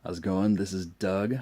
How's it going? This is Doug.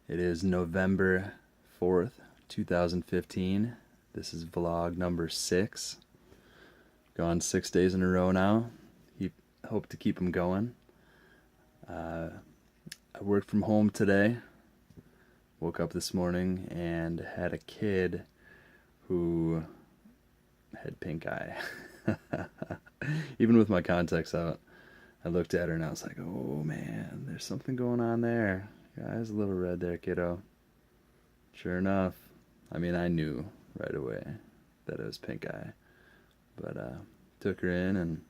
It is November 4th, 2015. This is vlog number 6. Gone 6 days in a row now. Hope to keep them going. I worked from home today. Woke up this morning and had a kid who had pink eye. Even with my contacts out, I looked at her and I was like, oh man, there's something going on there. Your eye's a little red there, kiddo. Sure enough, I mean, I knew right away that it was pink eye. But took her in and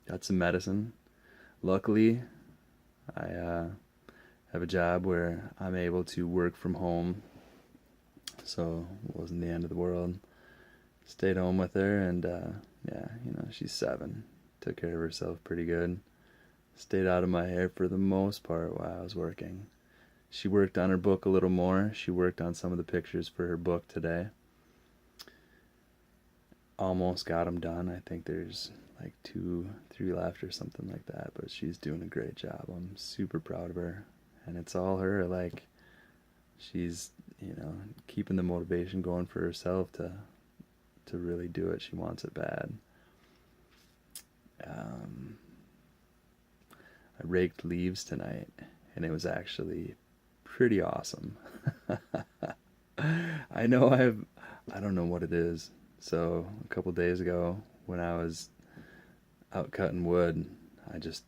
got some medicine. Luckily, I have a job where I'm able to work from home, so it wasn't the end of the world. Stayed home with her, and yeah, she's 7. Took care of herself pretty good. Stayed out of my hair for the most part while I was working. She worked on her book a little more. She worked on some of the pictures for her book today. Almost got them done. I think there's like 2, 3 left or something like that, but she's doing a great job. I'm super proud of her, and it's all her. Like, she's keeping the motivation going for herself to really do it. She wants it bad. I raked leaves tonight, and it was actually pretty awesome. I don't know what it is. So a couple days ago, when I was out cutting wood, I just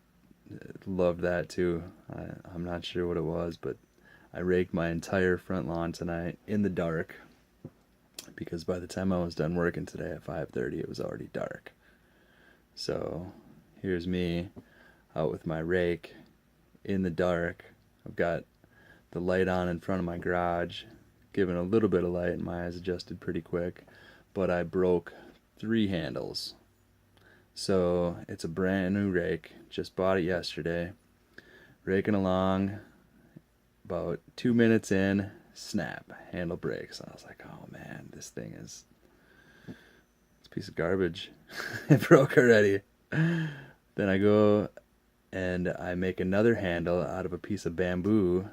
loved that too. I'm not sure what it was, but I raked my entire front lawn tonight in the dark, because by the time I was done working today at 5:30, it was already dark. So here's me out with my rake in the dark. I've got the light on in front of my garage, giving a little bit of light, and my eyes adjusted pretty quick. But I broke 3 handles. So it's a brand new rake. Just bought it yesterday. Raking along. About 2 minutes in, snap, handle breaks. I was like, oh man, it's a piece of garbage. It broke already. Then I go and I make another handle out of a piece of bamboo,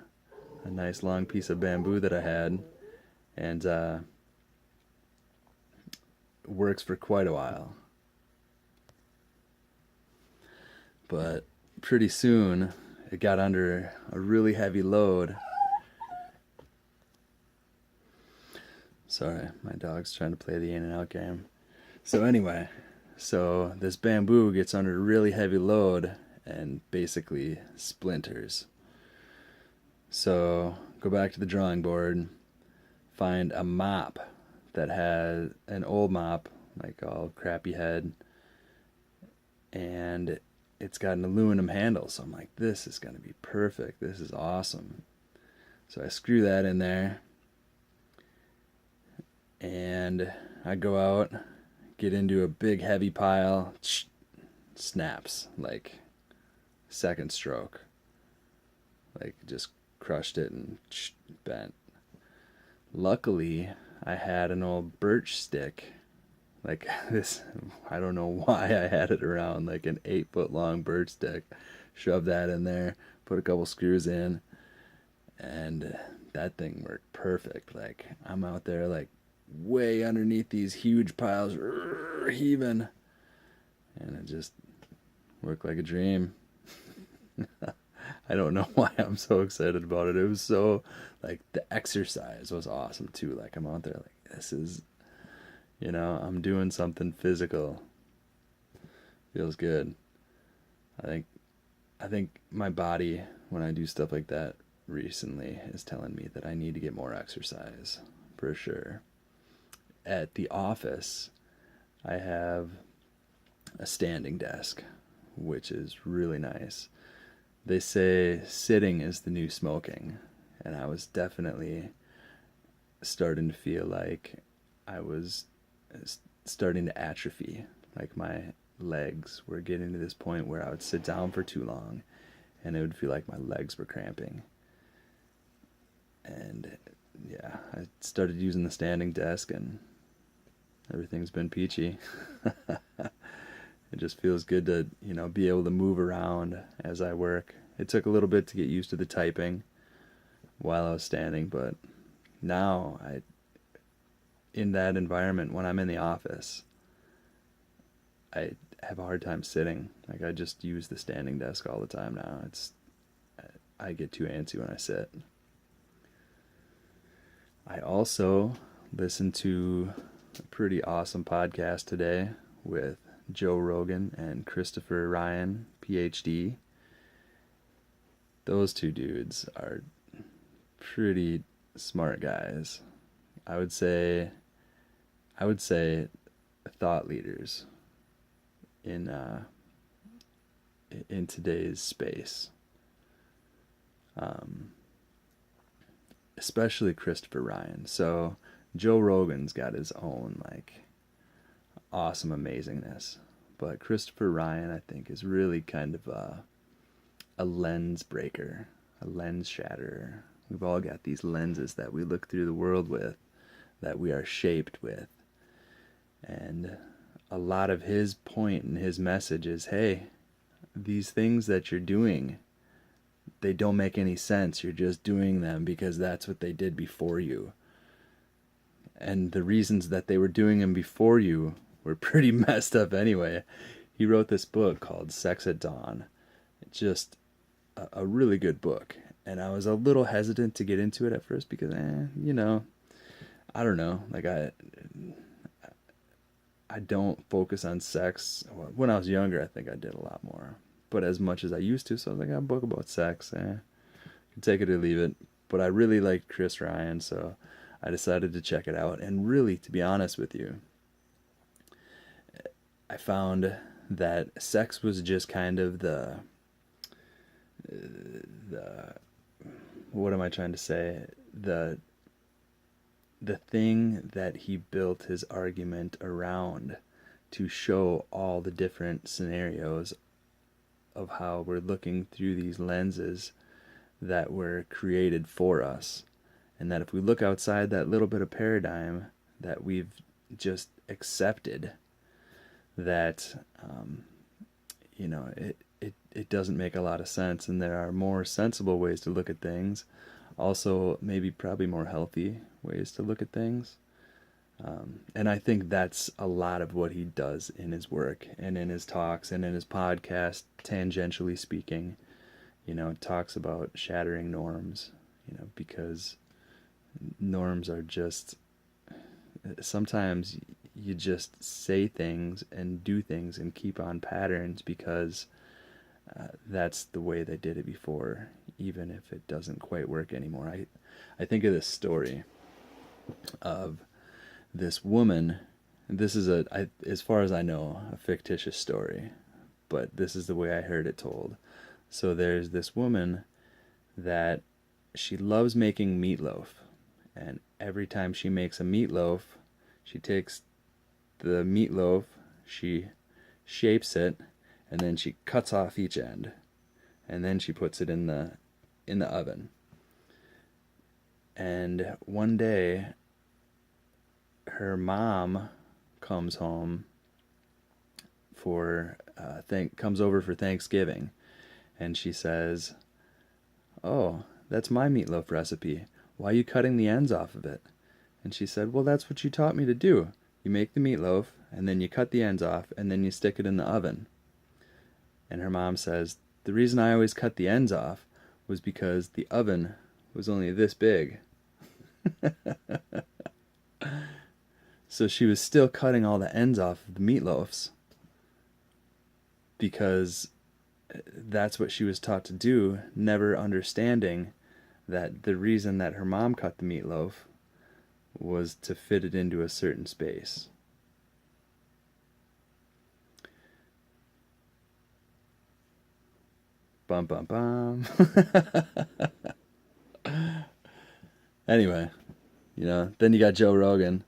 a nice long piece of bamboo that I had, and works for quite a while. But pretty soon it got under a really heavy load. Sorry, my dog's trying to play the in and out game. So anyway, this bamboo gets under a really heavy load and basically splinters. So go back to the drawing board, find a mop that had an old mop, like all crappy head, and it's got an aluminum handle. So I'm like, this is going to be perfect. This is awesome. So I screw that in there, and I go out, get into a big heavy pile, snaps, like second stroke. Like, just crushed it and bent. Luckily, I had an old birch stick, like this. I don't know why I had it around, like an 8-foot long birch stick. Shoved that in there, put a couple screws in, and that thing worked perfect. Like, I'm out there like way underneath these huge piles, heaving, and it just worked like a dream. I don't know why I'm so excited about it. It was so, like, the exercise was awesome too. Like, I'm out there like, this is, I'm doing something physical. Feels good. I think my body, when I do stuff like that recently, is telling me that I need to get more exercise, for sure. At the office, I have a standing desk, which is really nice. They say sitting is the new smoking, and I was definitely starting to feel like I was starting to atrophy. Like, my legs were getting to this point where I would sit down for too long, and it would feel like my legs were cramping. And yeah, I started using the standing desk, and everything's been peachy. It just feels good to, be able to move around as I work It took a little bit to get used to the typing while I was standing, but now in that environment, when I'm in the office, I have a hard time sitting. Like, I just use the standing desk all the time now. I get too antsy when I sit. I also listened to a pretty awesome podcast today with Joe Rogan and Christopher Ryan, PhD. Those two dudes are pretty smart guys. I would say thought leaders in today's space. Especially Christopher Ryan. So Joe Rogan's got his own like awesome amazingness, but Christopher Ryan, I think, is really kind of a lens breaker, a lens shatterer. We've all got these lenses that we look through the world with, that we are shaped with. And a lot of his point and his message is, hey, these things that you're doing, they don't make any sense. You're just doing them because that's what they did before you. And the reasons that they were doing them before you were pretty messed up anyway. He wrote this book called Sex at Dawn. Just a really good book. And I was a little hesitant to get into it at first because, I don't know. Like, I don't focus on sex. When I was younger, I think I did a lot more. But as much as I used to, so I was like, a book about sex. Can take it or leave it. But I really liked Chris Ryan, so I decided to check it out. And really, to be honest with you, I found that sex was just kind of the what am I trying to say? The thing that he built his argument around to show all the different scenarios of how we're looking through these lenses that were created for us. And that if we look outside that little bit of paradigm that we've just accepted, that, it doesn't make a lot of sense. And there are more sensible ways to look at things. Also, maybe probably more healthy ways to look at things. And I think that's a lot of what he does in his work and in his talks and in his podcast, tangentially speaking. Talks about shattering norms, because norms are just, sometimes you just say things and do things and keep on patterns because that's the way they did it before, even if it doesn't quite work anymore. I think of this story of this woman. This is as far as I know, a fictitious story, but this is the way I heard it told. So there's this woman that she loves making meatloaf, and every time she makes a meatloaf, she takes the meatloaf, she shapes it, and then she cuts off each end, and then she puts it in the oven. And one day, her mom comes home comes over for Thanksgiving, and she says, "Oh, that's my meatloaf recipe. Why are you cutting the ends off of it?" And she said, "Well, that's what you taught me to do. You make the meatloaf, and then you cut the ends off, and then you stick it in the oven." And her mom says, "The reason I always cut the ends off was because the oven was only this big." So she was still cutting all the ends off of the meatloafs because that's what she was taught to do, never understanding that the reason that her mom cut the meatloaf was to fit it into a certain space. Bum bum bum. Anyway, then you got Joe Rogan.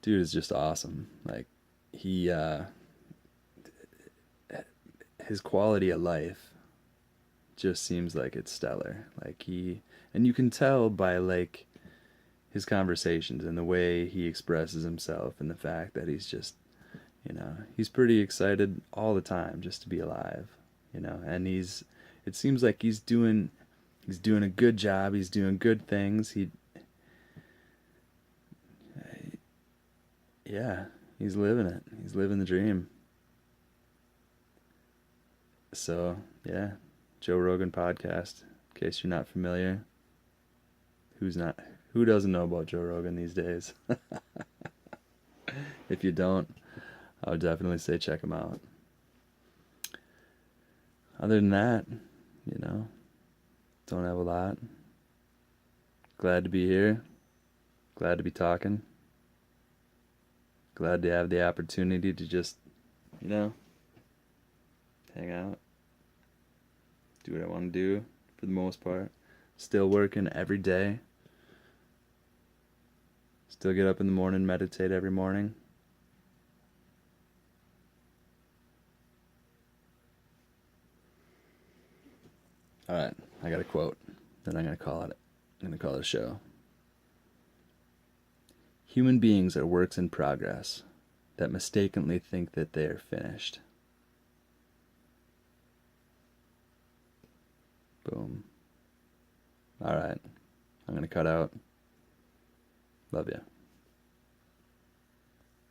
Dude is just awesome. Like, his quality of life just seems like it's stellar. Like, and you can tell by like his conversations and the way he expresses himself and the fact that he's just, he's pretty excited all the time just to be alive, and he's it seems like he's doing a good job. He's doing good things. Yeah, he's living it. He's living the dream. So, yeah, Joe Rogan podcast. In case you're not familiar, who doesn't know about Joe Rogan these days? If you don't, I would definitely say check him out. Other than that, you know, don't have a lot. Glad to be here. Glad to be talking. Glad to have the opportunity to just, you know, hang out. Do what I want to do for the most part. Still working every day. Still get up in the morning, meditate every morning. Alright, I got a quote. Then I'm going to call it. I'm going to call it a show. Human beings are works in progress that mistakenly think that they are finished. Boom. Alright, I'm going to cut out. Love ya.